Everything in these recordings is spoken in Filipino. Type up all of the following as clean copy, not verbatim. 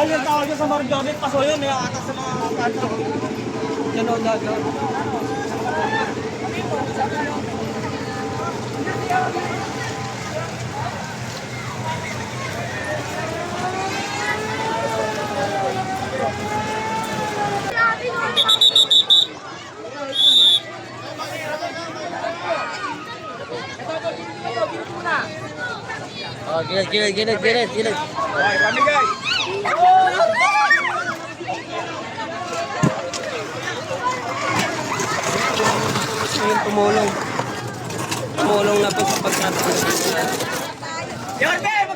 Ay, yung tawag niya sa Marjorie, paso yun, may atas sa mga kanto. Yan o, dado. Oh, gilid. Okay, kami guys. Ayun, tumulong. Tumulong na po sa pagkatapos. Yan, babe!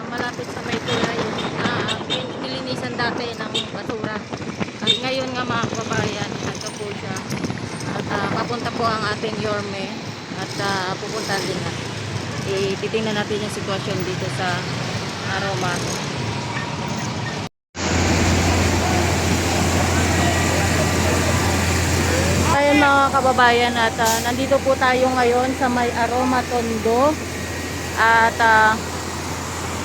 Malapit sa may tulay, nilinisan dati ng basura. At ngayon nga mga kababayan, ito po siya. At papunta po ang ating Yorme. At pupunta din na. Titingnan natin yung sitwasyon dito sa Aroma. Ayan mga kababayan, at nandito po tayo ngayon sa may Aroma Tondo. At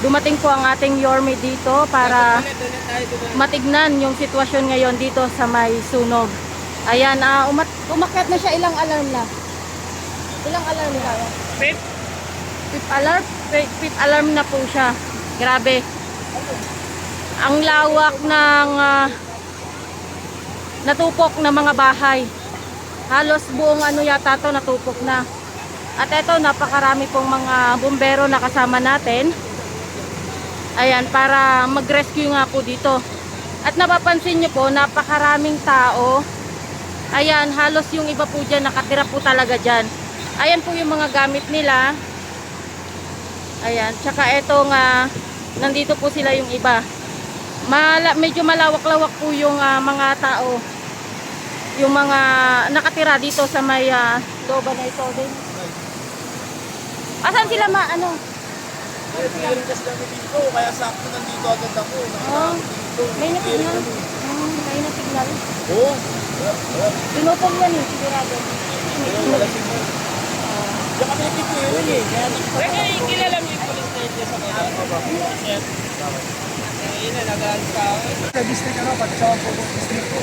dumating po ang ating Yorme dito para matignan yung sitwasyon ngayon dito sa may sunog. Ayan, umakyat na siya. Ilang alarm na? Ilang alarm na? Fifth alarm? Fifth alarm na po siya. Grabe. Ang lawak ng natupok na mga bahay. Halos buong yata to natupok na. At eto, napakarami pong mga bumbero na kasama natin. Ayan, para mag-rescue nga po dito. At napapansin nyo po, napakaraming tao. Ayan, halos yung iba po dyan, nakatira po talaga dyan. Ayan po yung mga gamit nila. Ayan, tsaka eto nga, nandito po sila yung iba. Medyo malawak-lawak po yung mga tao. Yung mga nakatira dito sa may doba na ito din. Asan sila Piligas kami dito, kaya sakto nandito agad ako. May nasignal. May nasignal. Oo. Pinutol yan sigurado. Wala signal. Diyan kami nagkikirin eh. Kaya kilala mo yung police station sa mga. Yes. Kaya na, nag-aalis ka ako. Sa district pati sa mga district ko.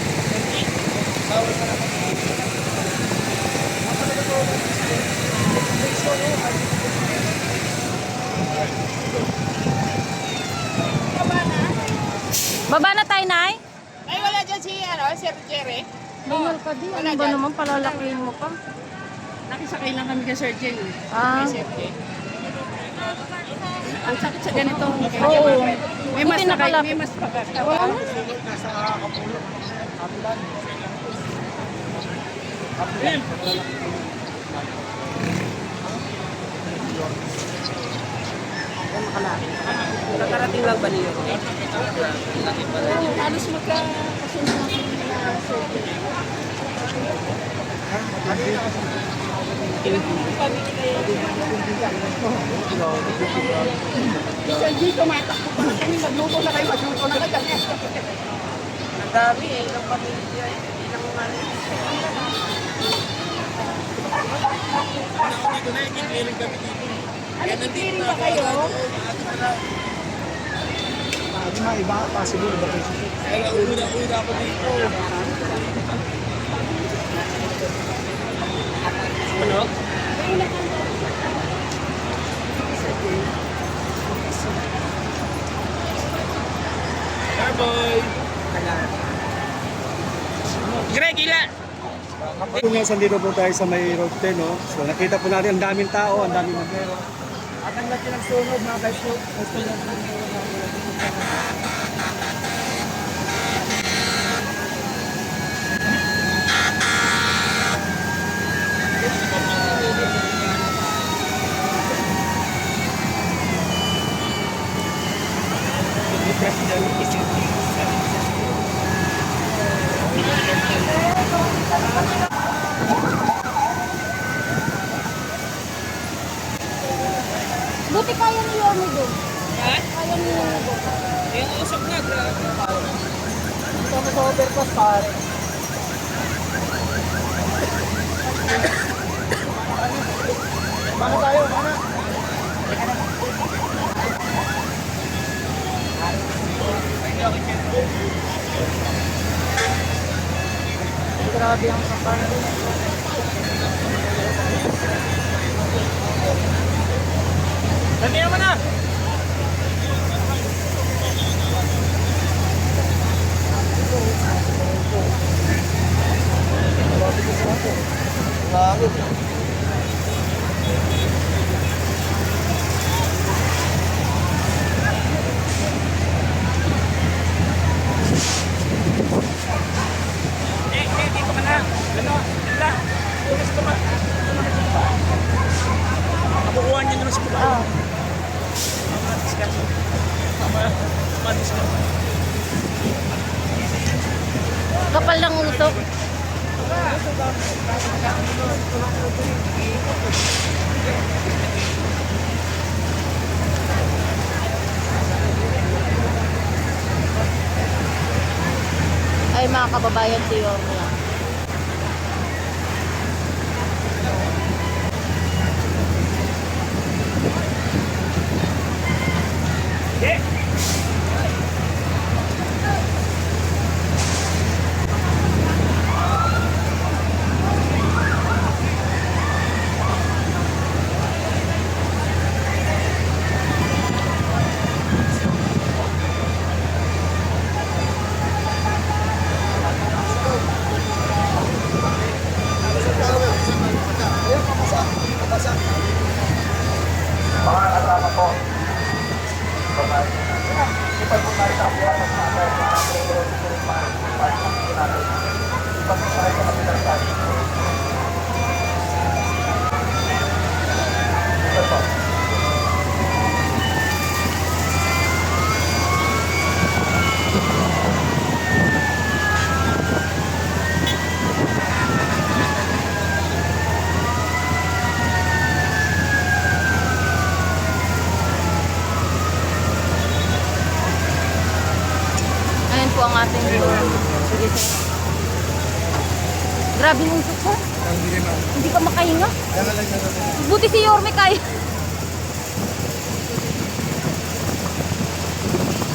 Bawal ka naman. Baba na tayo, Nay. Ay, wala dyan si, Sir Jerry. Bangal ka din. Ano ba naman palalakihin mo pa? Nakisakay lang kami kay Sir Jerry. Ah. Ang sakit sa ganito. Oo. May mas Buti nakay, nakalapit. may mas pagkat. Wala na. Nakarating lang ba niyo? Halos magkakasunod na kami na Sir Jerry. Ilang pamilya kayo? Si Sir G, tumatakbo pa na kami. Magluto na kayo, magluto na kayo. Ang dami eh, ilang pamilya, ilang Dito na, nagkikirin kami dito. Ano, kikirin pa kayo? Iba pa siguro ba kayo? Kaya una ako dito. Ano? Carboy! Greg, ilan? Kung nandito po tayo sa may road 10, no? So nakita po natin ang daming tao, ang daming magero. At ang laki ng sunog, mga guys. Buti kaya ni Yorme doon. Ha? Kaya ni Yorme doon. Yung usap na, grabe. Kami sa overpass, pare. Dito ka na. Ano? Tila. Tulis ka ba? Nakukuha niyo naman sa baba. Matis ka. Matis ka. Kapal ng usok. Ay mga kababayan, si Yorme lang. Ayan po ang ating sige sir. Grabe yung usok ko. Hindi ka makahinga. Buti si Yorme kaya.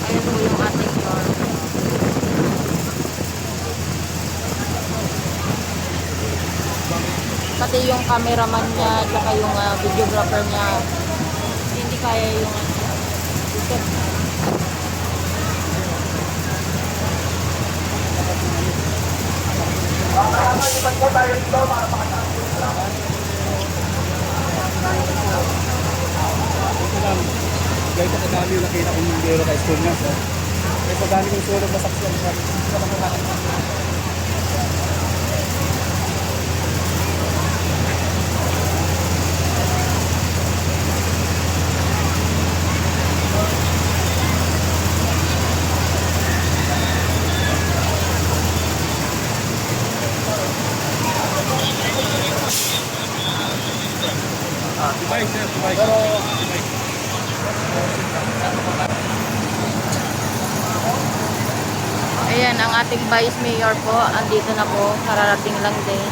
Ayan po yung ating Yorme. Pati yung cameraman niya at saka yung videographer niya hindi kaya yung usok. Dahil sa kadami yung nakita kong biro kay school nga, sir. Kaya sa dami kong sulong na saksyon, sir. Sa mga nakakita. Dubai, sir. Dubai. Dubai. Ayan, ang ating Vice Mayor po, andito na po, kararating lang din.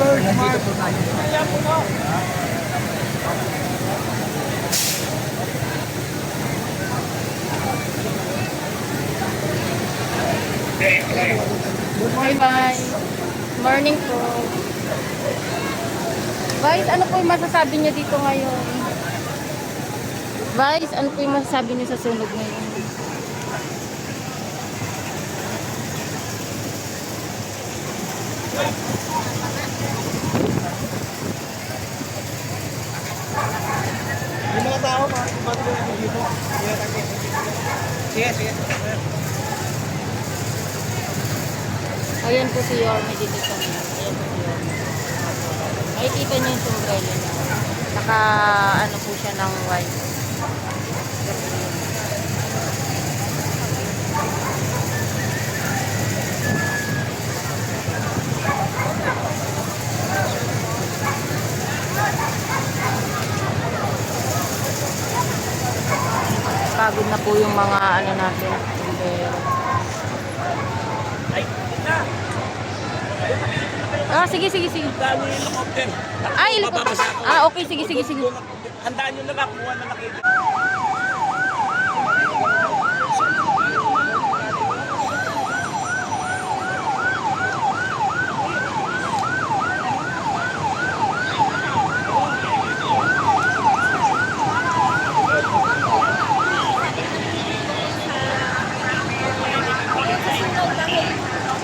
Nandito po tayo. Bye-bye. Morning po. Vice, ano po yung masasabi niyo dito ngayon? Vice, ano po yung masasabi niyo sa sunog ngayon? Yung mga tao, matuloy yung dito. Sige, sige. Ayan po si Yorme dito sa mga. Ayan po si Yorme. Makikita niyo yung sombrero niya. Naka ano po siya ng white. Pagod na po yung mga ano natin. Sombrero. Ah, sige. Handaan nyo yung helicopter. Ay, Bababasa ako. ah, okay, sige. Handaan nyo na lang kung ano nakita.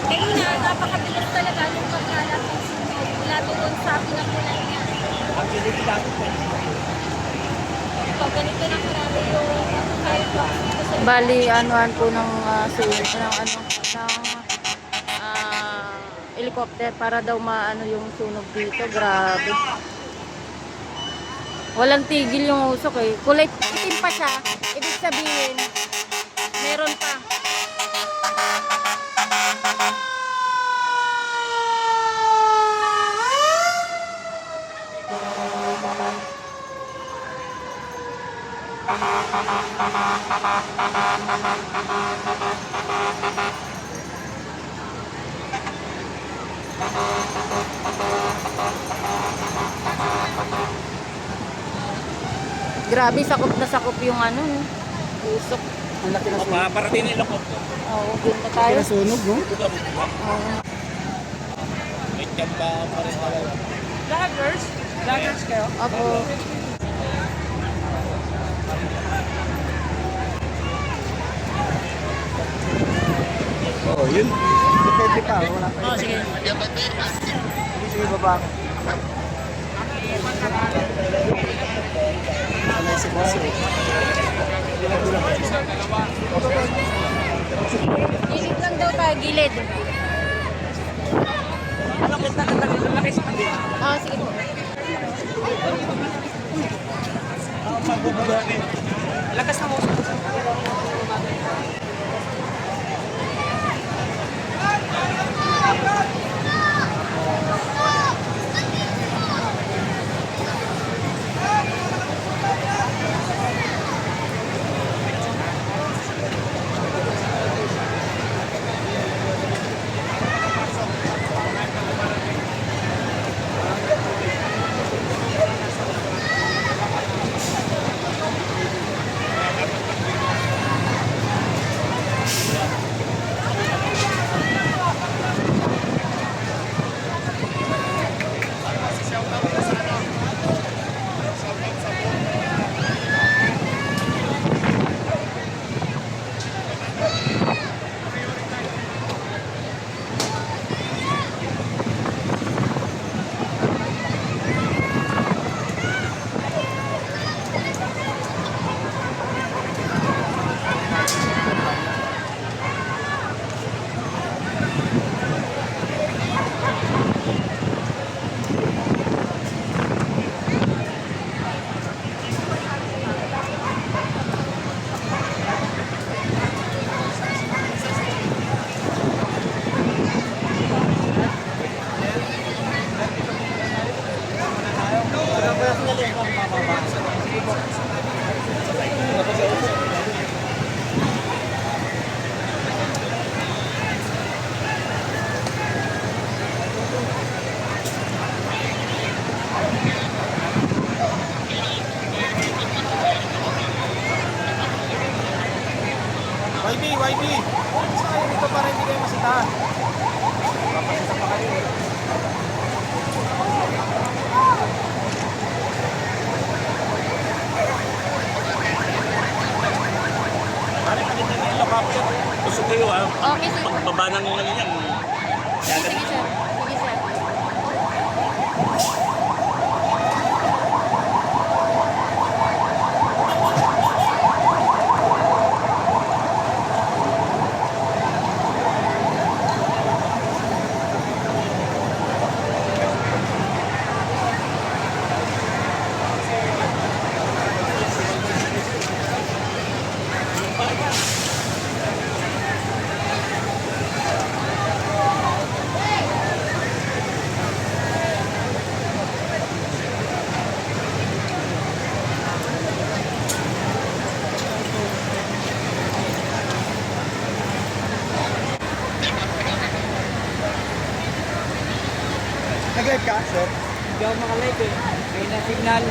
Kanina, napakabilis talaga nung pagkalat ng sunog. Mula doon sa pinapulan niya. Pag ganito na karami yung firebox dito sa Bali, anuan po ng sunog ng helicopter para daw maano yung sunog dito. Grabe. Walang tigil yung usok eh. Kulay itim pa siya. Ibig sabihin, meron pa. Grabe, sakop na sakop yung ano, usok. Ang laki na O, sunog. parating yung helicopter. Oo, doon na Laki tayo. na sunog, no? Oo. May tiyan pa rin talaga. Vloggers kayo? Opo. Oo, yun. Depende pa, wala pa. Sige. Sige, baba ako. Sanay si boss eh. Gilid lang daw tayo, gilid. Laki sa kanila. Ah, sige po. Lakas na mo. YB! Dito para hindi kayo masitahan. Papasita pa kayo eh. kayo ah. Okay, sir. Pagbaba ng ano yan. Sige, sir. Sige, sir. Nag-live ka, sir? Hindi ako makalive eh. May na signal.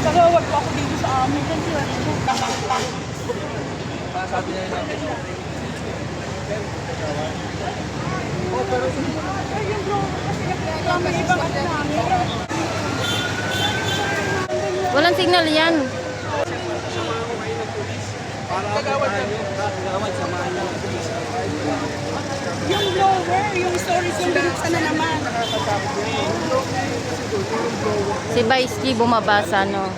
Tagawag po ako dito sa amin. Walang signal yan. Yung blower, yung storage yung binuksan na naman. Si Baiski bumabasa, no?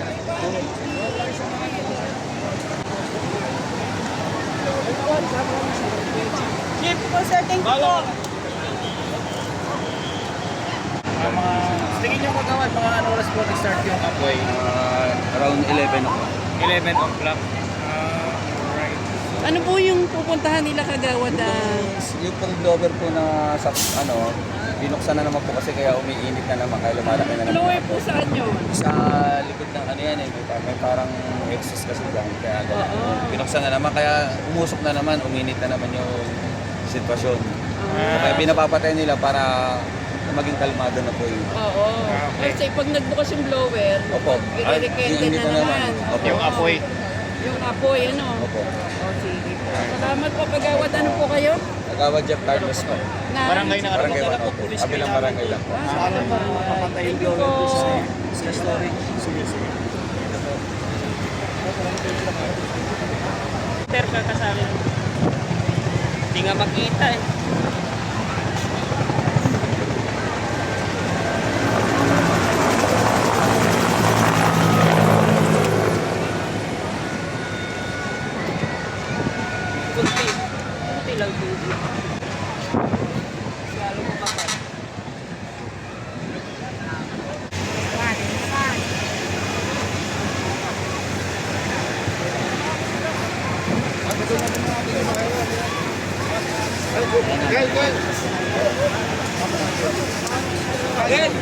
Jeep po, sir. Thank you po. Tingin niyo magawad, mga ano oras po nag-start yung apoy? Around 11 o'clock. 11 o'clock. Right. Ano po yung pupuntahan nila kagawad? Yung pong blower po na sa ano, binuksan na naman po kasi kaya umiinit na naman, kaya lumalaki na naman. Blower po saan yun? Sa likod ng ano yan eh, may parang exhaust kasi dyan. Kaya binuksan na naman, kaya umusok na naman, uminit na naman yung sitwasyon. So, kaya pinapapatay nila para maging kalmado na po yun. Oo. Kasi pag nagbukas yung blower, Opo. i-rekente Iinit na naman. Opo. Yung apoy. Yung apoy, ano? Opo. O, sige po. Salamat po, kagawad. Ano po kayo? Nagawad Jeff Carlos po. Barangay na Barangay 1 po. Kabilang barangay lang po. Para mapapatay yung blower po sa storage. Sige, sige. Ter ka kasali. Hindi nga makita eh. Kunti lang dito. Lalo mo kapal. Again.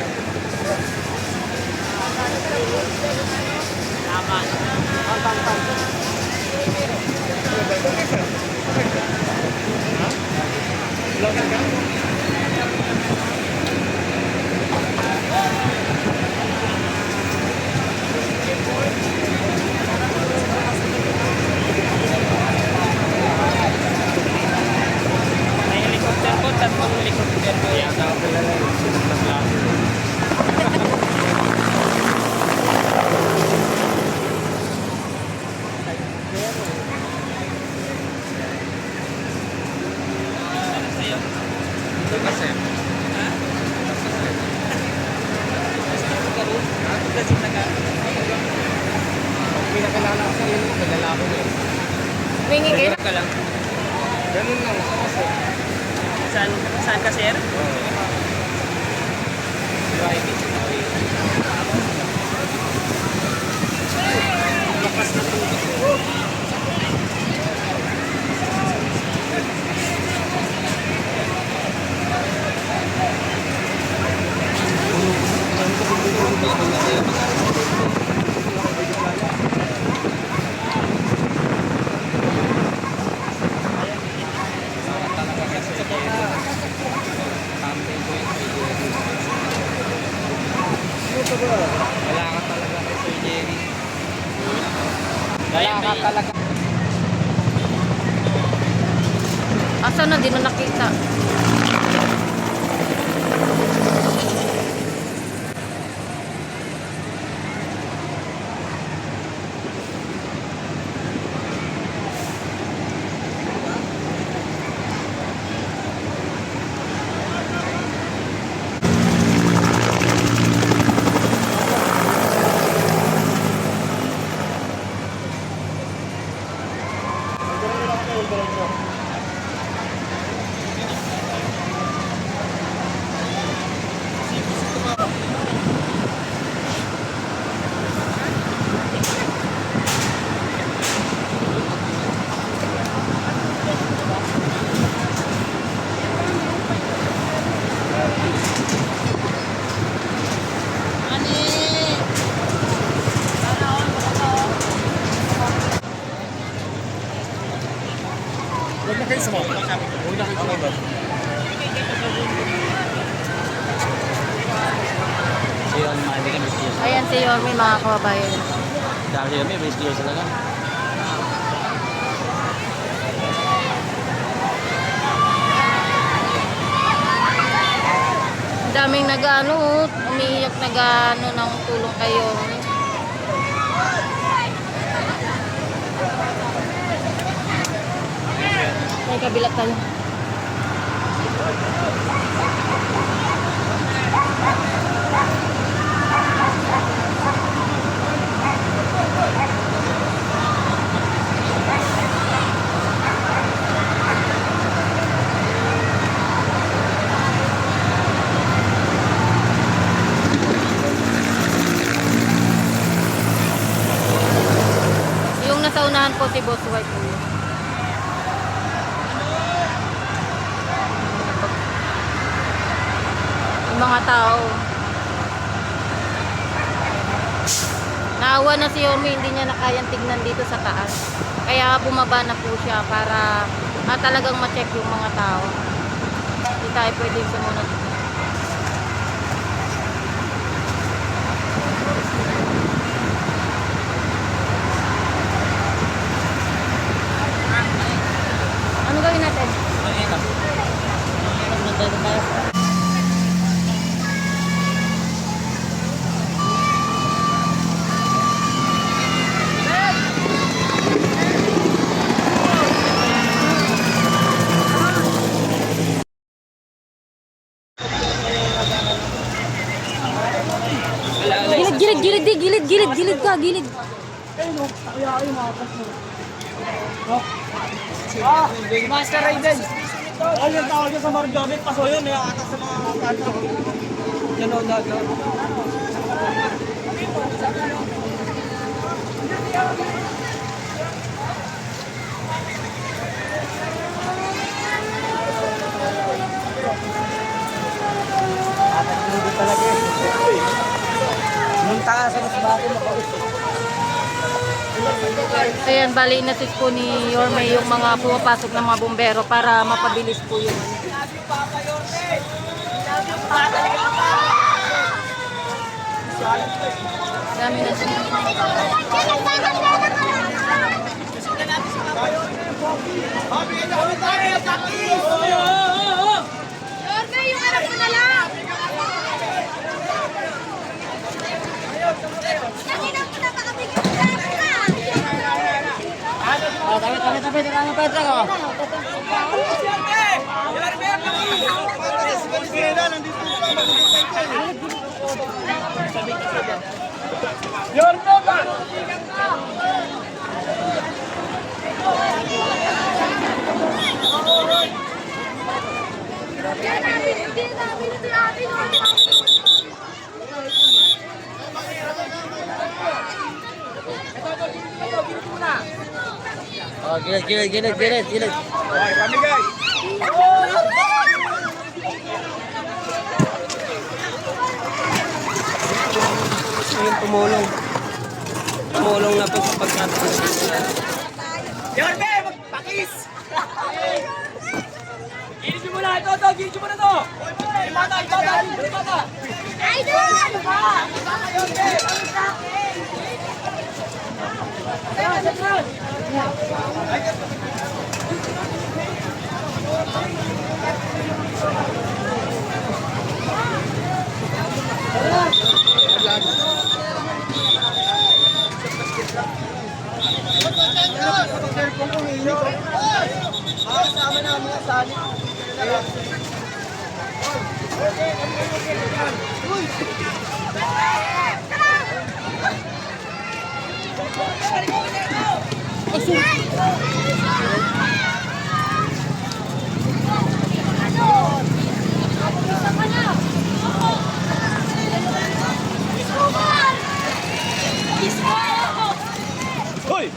May helicopter po, tatlong helicopter po yata. Pinakilala ko sa iyo, naglalako na eh. Wingi kayo? Ka lang. Ganun lang. Saan ka, sir? Lakas na tubig. Wala ka talaga kay Sir Jerry. Wala ka talaga. Asa na, di na nakita. Huwag na kayo sumama. Huwag na kayo sumama. Si Yon, hindi ka miss yun. Ayan si Yorme, mga kababayan. Dahil si Yon, may miss yun talaga. Daming nag-ano, umiiyak nag-ano ng tulong kayo. May kabila tayo. Yung nasa unahan po si Boss White po yun. Yung mga tao. Naawa na si Yomi, hindi niya na kayang tignan dito sa taas. Kaya bumaba na po siya para talagang ma-check yung mga tao. Hindi tayo pwedeng sumunod. Ano gawin natin? Gilid ka, gilid. Master Raiden! Ay, yung tawag niya sa Marjorie, paso yun, may atas sa mga kanto. Yan o, dagat. Hindi talaga eh. Nung taas sa mas bako makausap. Ayan, bali inasis po ni Yorme yung mga pumapasok ng mga bumbero para mapabilis po yung dami na siya. Yorme, yung anak mo na lang! Kanina mo napakabigyan mo lang ka! Oh, gilid. Okay, pamigay. Yung tumulong. Tumulong na po sa pagkatapos. Yorme, magpakis! mo na. Ito, video mo na to. Bata, bata. Hoy!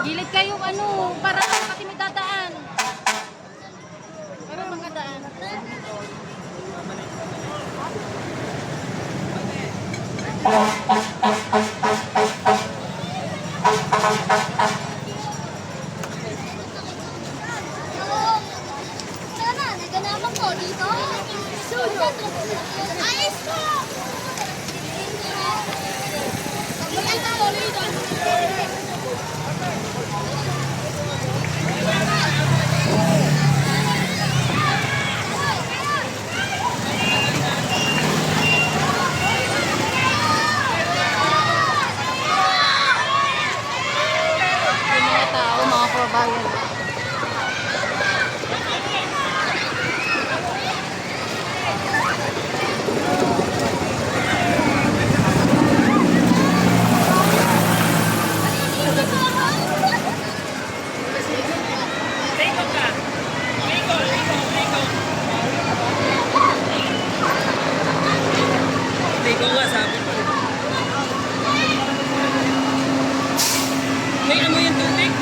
Gilid kayo ano, para kasi may dadaan. Para makadaan. Sana, naganaman ko dito. Ayos ko! Maganda ko dito. Yung mga tao, mga kababayan. Hindi ko nga sabi ko. May amoy yung tubig.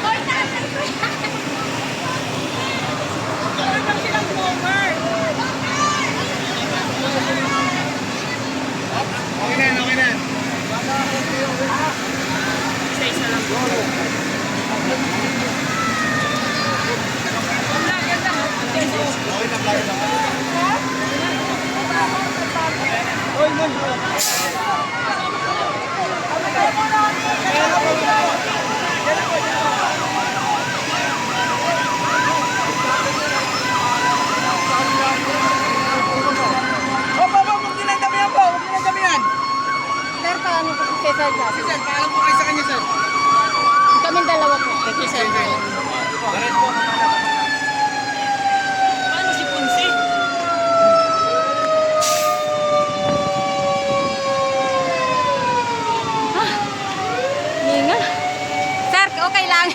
Hoy, tatay ko yan! Ano bang silang cover? Okay na. Isa-isa lang. Sir, paano po si Cesar dyan? Sir, paalam po kayo sa kanya, sir. Kaming dalawa po. Kay Cesar. Paano si Ponce? Hinga. Sir, okay lang.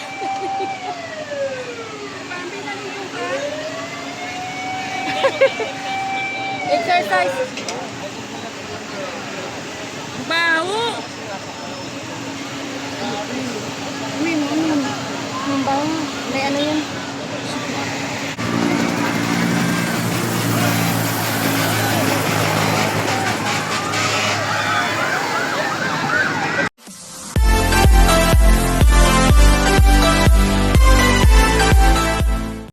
Exercise. Baho! Ano ba? May ano yun?